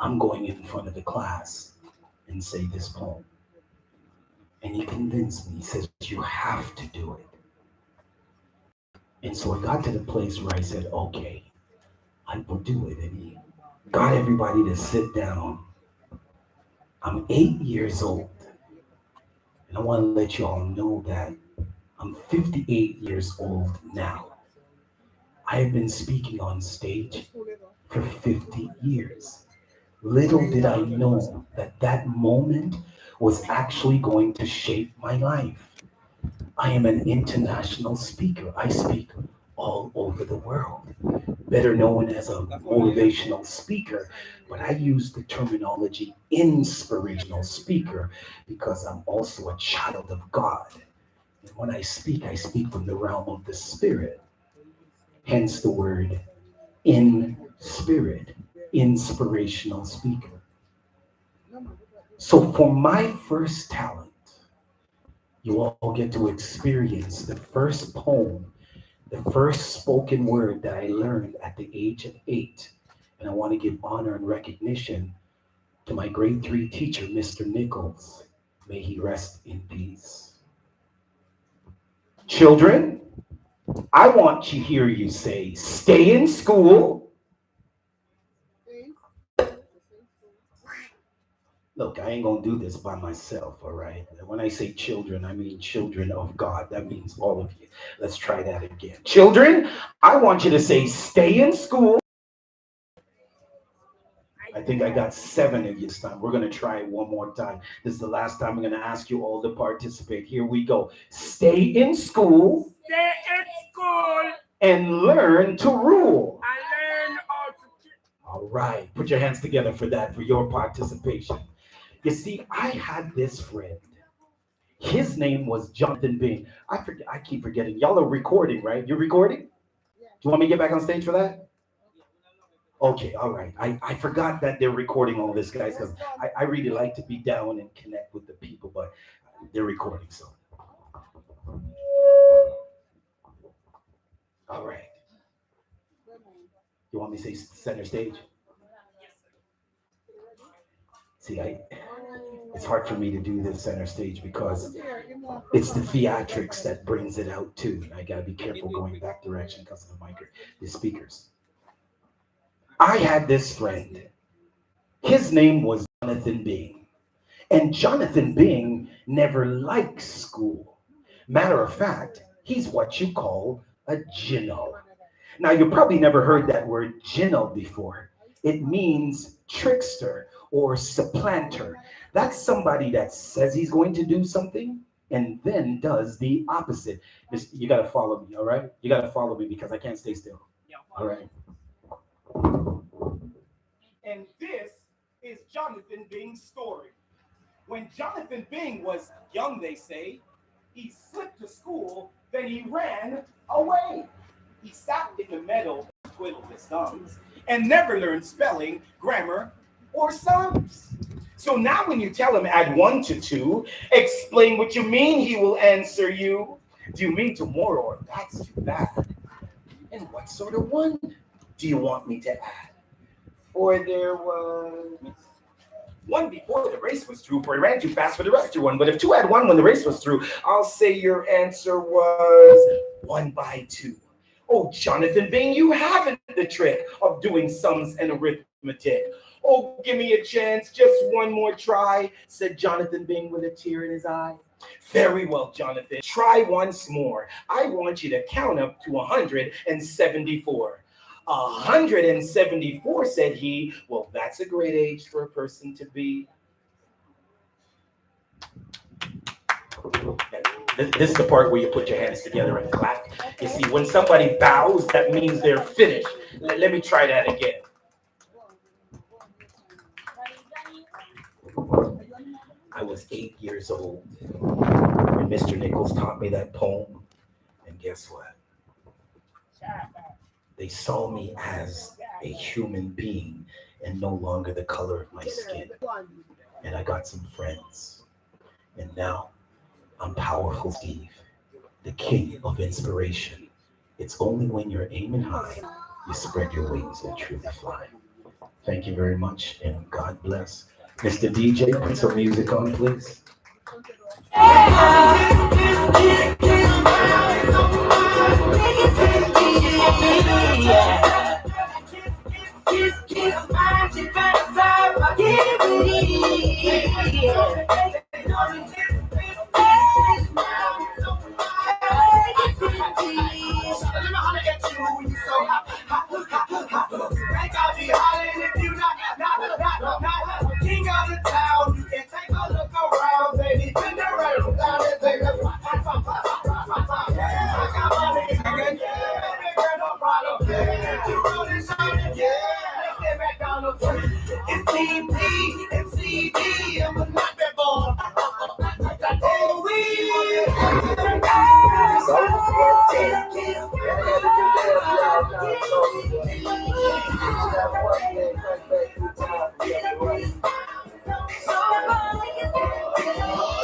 I'm going in front of the class and say this poem. And he convinced me. He says, you have to do it. And so I got to the place where I said, okay, I will do it. And he got everybody to sit down. I'm 8 years old. And I want to let you all know that I'm 58 years old now. I have been speaking on stage for 50 years. Little did I know that that moment was actually going to shape my life. I am an international speaker. I speak all over the world, better known as a motivational speaker, but I use the terminology inspirational speaker because I'm also a child of God. And when I speak from the realm of the spirit, hence the word in spirit, inspirational speaker. So for my first talent, you all get to experience the first poem, the first spoken word that I learned at the age of 8. And I want to give honor and recognition to my grade 3 teacher, Mr. Nichols. May he rest in peace. Children, I want to hear you say, stay in school. Look, I ain't gonna do this by myself, all right? When I say children, I mean children of God. That means all of you. Let's try that again. Children, I want you to say, stay in school. I think I got 7 of you this time. We're gonna try it one more time. This is the last time I'm gonna ask you all to participate. Here we go. Stay in school. Stay in school And learn to rule. and learn how to All right, put your hands together for that, for your participation. You see, I had this friend. His name was Jonathan Bing. I keep forgetting. Y'all are recording, right? You're recording? Do you want me to get back on stage for that? Okay, all right. I forgot that they're recording all this, guys, because I really like to be down and connect with the people, but they're recording, so. All right. You want me to say center stage? See, it's hard for me to do this center stage because it's the theatrics that brings it out too. And I gotta be careful going that direction because of the speakers. I had this friend. His name was Jonathan Bing. And Jonathan Bing never liked school. Matter of fact, he's what you call a Gino. Now, you probably never heard that word Gino before. It means trickster or supplanter. That's somebody that says he's going to do something and then does the opposite. You got to follow me, all right? You got to follow me because I can't stay still. All right. And this is Jonathan Bing's story. When Jonathan Bing was young, they say, he slipped to school, then he ran away. He sat in the meadow, twiddled his thumbs, and never learned spelling, grammar, or sums. So now when you tell him add 1 to 2, explain what you mean, he will answer you. Do you mean tomorrow? Or that's too bad. And what sort of one do you want me to add? For there was 1 before the race was through, for he ran too fast for the rest to run. But if 2 had 1 when the race was through, I'll say your answer was 1 by 2. Oh, Jonathan Bing, you haven't the trick of doing sums and arithmetic. Oh, give me a chance, just 1 more try, said Jonathan Bing with a tear in his eye. Very well, Jonathan, try once more. I want you to count up to 174. 174, said he. Well, that's a great age for a person to be. This is the part where you put your hands together and clap. You see, when somebody bows, that means they're finished. Let me try that again. I was 8 years old when Mr. Nichols taught me that poem. And guess what? They saw me as a human being and no longer the color of my skin. And I got some friends. And now I'm powerful Steve, the king of inspiration. It's only when you're aiming high, you spread your wings and truly fly. Thank you very much, and God bless. Mr. DJ, put some music on, please. King of the town, you can take a look around, baby. Been around, down and take a I got money, nigga, yeah, baby, no problem. Yeah, you rolling, shining, yeah, let's get back down the floor. It's TP, it's CD, I'm a nightmare boy. Oh,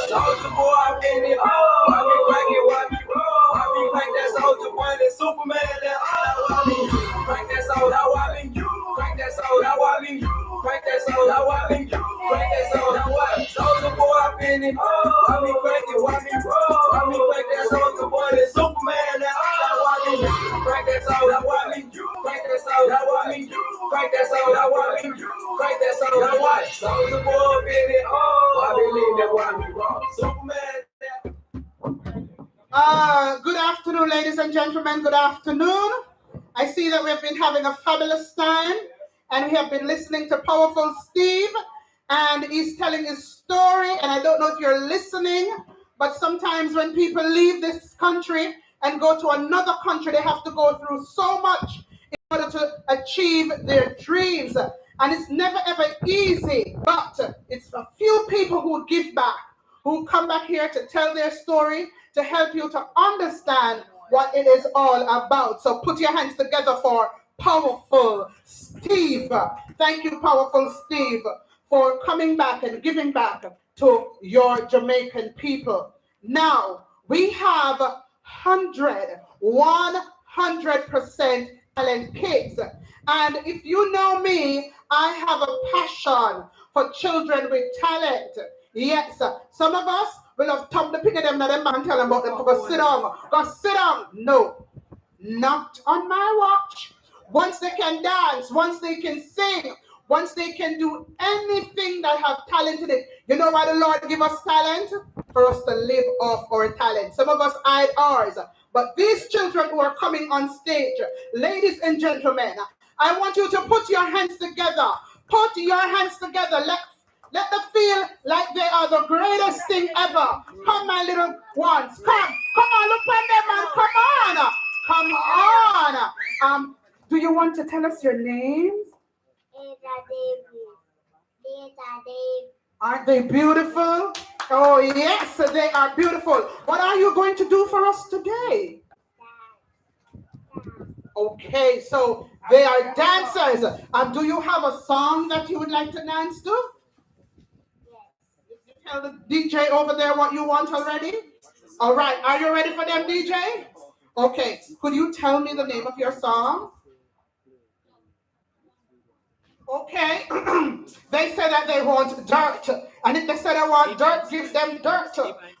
Soldier boy, I been it all. I be cracking, why me roll? I be crank that soldier boy, that Superman, that all I mean. Crank that soda, I mean you. Crank that soda, I mean you. Crank that soda, I mean you. Crank that soda, what? Soldier boy, I been it all. I be cranking, why me roll? I be crank that soldier boy, that Superman, that all I mean. Crank that soda, I mean you. Crank that soda, I mean you. Crank that soda, I mean you. Crank that soda, what? Soldier boy, been it all. I believe that why me roll. Superman. Good afternoon, ladies and gentlemen. Good afternoon. I see that we have been having a fabulous time, and we have been listening to Powerful Steve, and he's telling his story. And I don't know if you're listening, but sometimes when people leave this country and go to another country, they have to go through so much in order to achieve their dreams. And it's never ever easy, but it's a few people who give back, who come back here to tell their story, to help you to understand what it is all about. So put your hands together for Powerful Steve. Thank you, Powerful Steve, for coming back and giving back to your Jamaican people. Now, we have 100% talent kids. And if you know me, I have a passion for children with talent. Yes, some of us will have top the pin of them and tell them about them to go sit down. Go sit down. No, not on my watch. Once they can dance, once they can sing, once they can do anything that have talent in it. You know why the Lord give us talent? For us to live off our talent. Some of us hide ours. But these children who are coming on stage, ladies and gentlemen, I want you to put your hands together. Put your hands together. Let them feel like they are the greatest thing ever. Come, my little ones. Come on, look at them, man. Come on. Do you want to tell us your names? Aren't they beautiful? Oh, yes, they are beautiful. What are you going to do for us today? Okay, so they are dancers. Do you have a song that you would like to dance to? You tell the DJ over there what you want already? All right, are you ready for them, DJ? Okay, could you tell me the name of your song? Okay, they say that they want dirt. And if they say they want dirt, give them dirt.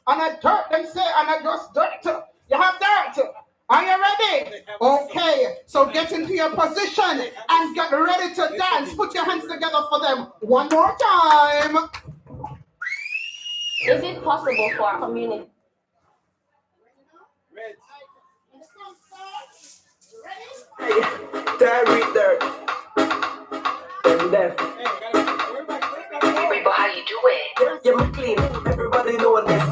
And a dirt, they say, and a just dirt. You have dirt. Are you ready? Okay, so get into your position and get ready to dance. Put your hands together for them one more time. Is it possible for our community? Dirt. People, how you doing? Yeah, me clean. Everybody know this.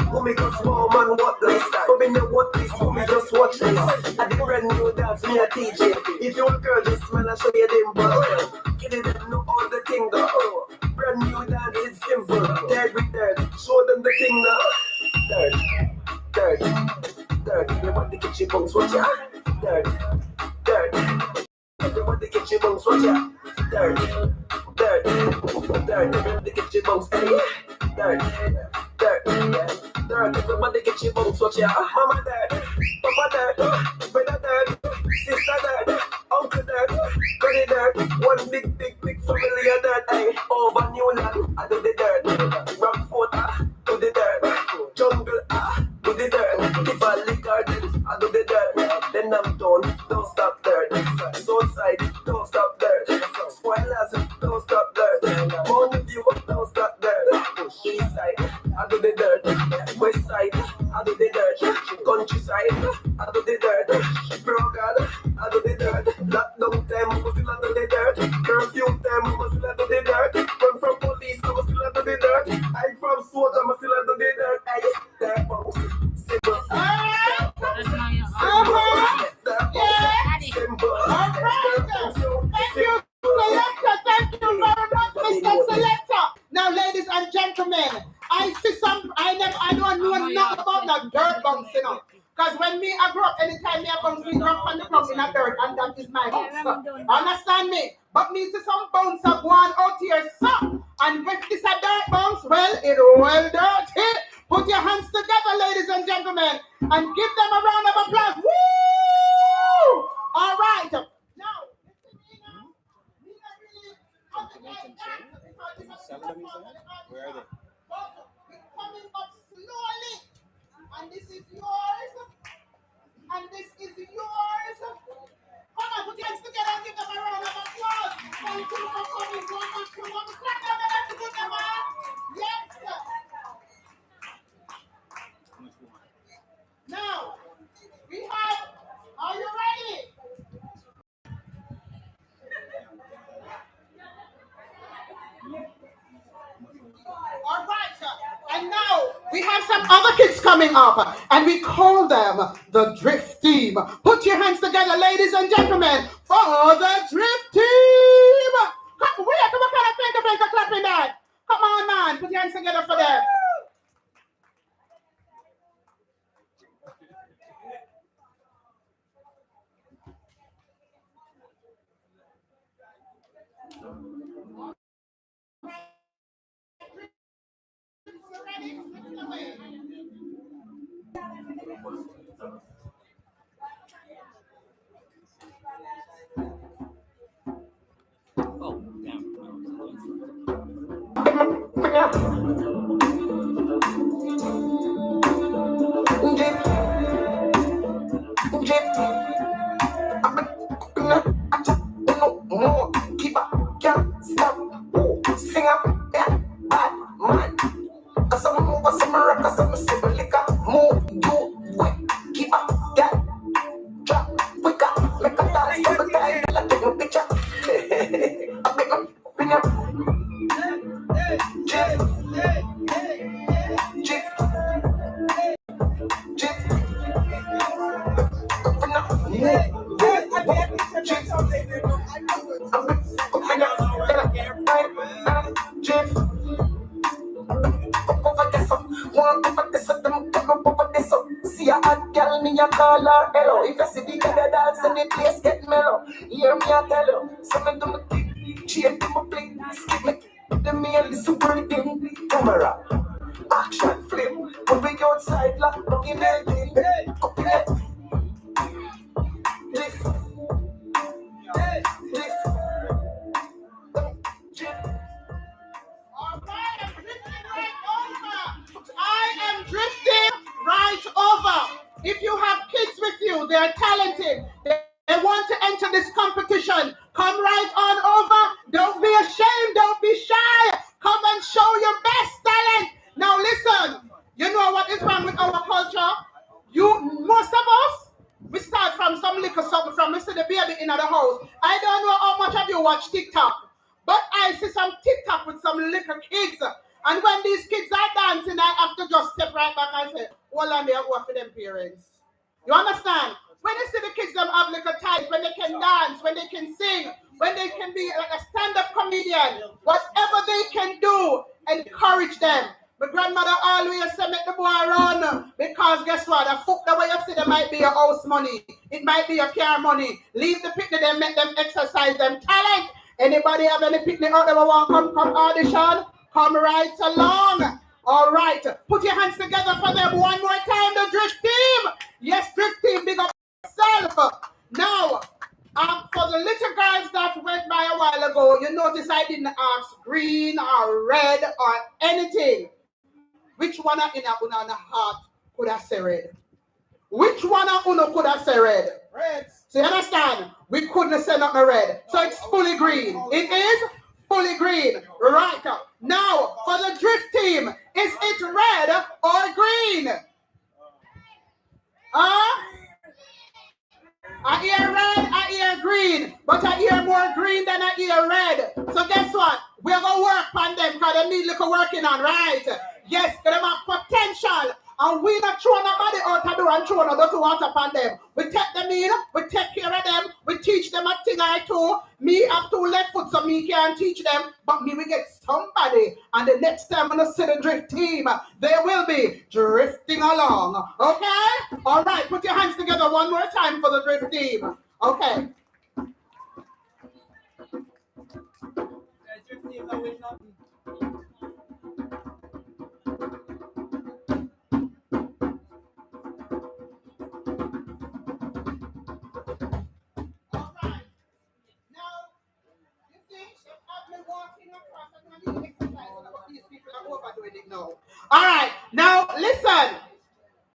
Who make us small man what this? But me know what this. Who me just watch this. I did brand new dance, me a teaching. If you a girl, just smell and show you dimple. Get it and know all the thing though. Brand new dance, it's simple. Dirt. Show them the thing now. Dirt. Everybody get your bones, watch ya. Dirt. Everybody get your bones, watch ya. Dirt. Everybody get your bones, hey. Dirt. Everybody get your bones, watch ya. Mama dirt, Papa dirt, brother dirt, sister dirt, uncle dirt, granny dirt. One big Familiar dirt, ay, over Newland, I do the dirt. Rockford, do the dirt. Jungle, do the dirt. The Valley Garden, I do the dirt. Then I'm done, don't stop dirt. Southside, don't stop dirt. Spoilers, don't stop dirt. Mountain View, don't stop dirt. East side, I do the dirt. West side, I do the dirt. Countryside, I do the dirt. Brogan, I do the dirt. Lockdown time, I still do the dirt. Curfew time, I still do the dirt. Run from police, I still do the dirt. I from soldier, I still do the dirt. I dirt box, simple. Thank you very much, Mr. Selector. Now, ladies and gentlemen, I see some, I don't know nothing about the dirt bounce, you know. Because when me, I grew up, anytime me, I bounce, we grew up on the ground in a dirt, and that is my house. Understand me? But me see some bounce of one out here, so. And if this a dirt bounce, well, it well dirty. Put your hands together, ladies and gentlemen, and give them a round of applause. Woo! All right. Now, Where are they? We're coming up slowly. And this is yours. And this is yours. Come on, put your hands together and give them a round of applause. Thank you for coming. One more, two more. Clap them and let's put them on. Yes. Now, we have, are you ready? All right, and now we have some other kids coming up, and we call them the Drift Team. Put your hands together, ladies and gentlemen, for the Drift Team. Come, what kind of finger clapping that? Come on, man, put your hands together for them. Oh, damn. Keep up, can't stop. Sing up, yeah, bad man. Cause I'm move, cause I'm rock, cause I'm simple liquor. Move, do, wait, keep up, yeah, drop, quicker, make a dance, double time, like take a picture. I make up, bring up, Jeff, Jeff, Jeff, open up, Jeff. See a hot girl, me a call her hello. If you see the girl dance and the place get mellow, hear me a tell you. So me do my thing, change to my play, skip me. The me and the super thing, camera, action, flip. When we outside, like looking at it, up in it. Lift, lift, I am drifting right over. If you have kids with you, they're talented. They want to enter this competition. Come right on over. Don't be ashamed. Don't be shy. Come and show your best talent. Now listen, you know what is wrong with our culture? Most of us, we start from some little something from Mr. the baby in the house. I don't know how much of you watch TikTok, but I see some TikTok with some little kids. And when these kids are dancing, I have to just step right back and say, hold on there, what for them parents? You understand? When you see the kids them have little type, when they can dance, when they can sing, when they can be like a stand-up comedian, whatever they can do, encourage them. My grandmother always said, make the boy run, because guess what? The foot the way you see them might be your house money. It might be your car money. Leave the picnic, then make them exercise them talent. Anybody have any picnic out there want come audition? Come right along. All right. Put your hands together for them one more time. The Drift Team. Yes, Drift Team. Big up yourself. Now, For the little girls that went by a while ago, you notice I didn't ask green or red or anything. Which one in a una heart could I say red? Which one of una could I say red? Red. So you understand? We couldn't say nothing red. So it's fully green. It is fully green. Right. Now, for the drift team, is it red or green? I hear red, I hear green, but I hear more green than I hear red. So guess what? We're going to work on them because they need little working on, right? Yes, they have potential. And we not throw nobody out the door and throw nobody to water upon them. We take them in, we take care of them, we teach them a thing or two. Me have two left foot so me can't teach them, but me we get somebody. And the next time when I see the drift team, they will be drifting along. Okay? All right, put your hands together one more time for the drift team. Okay. All right, now listen.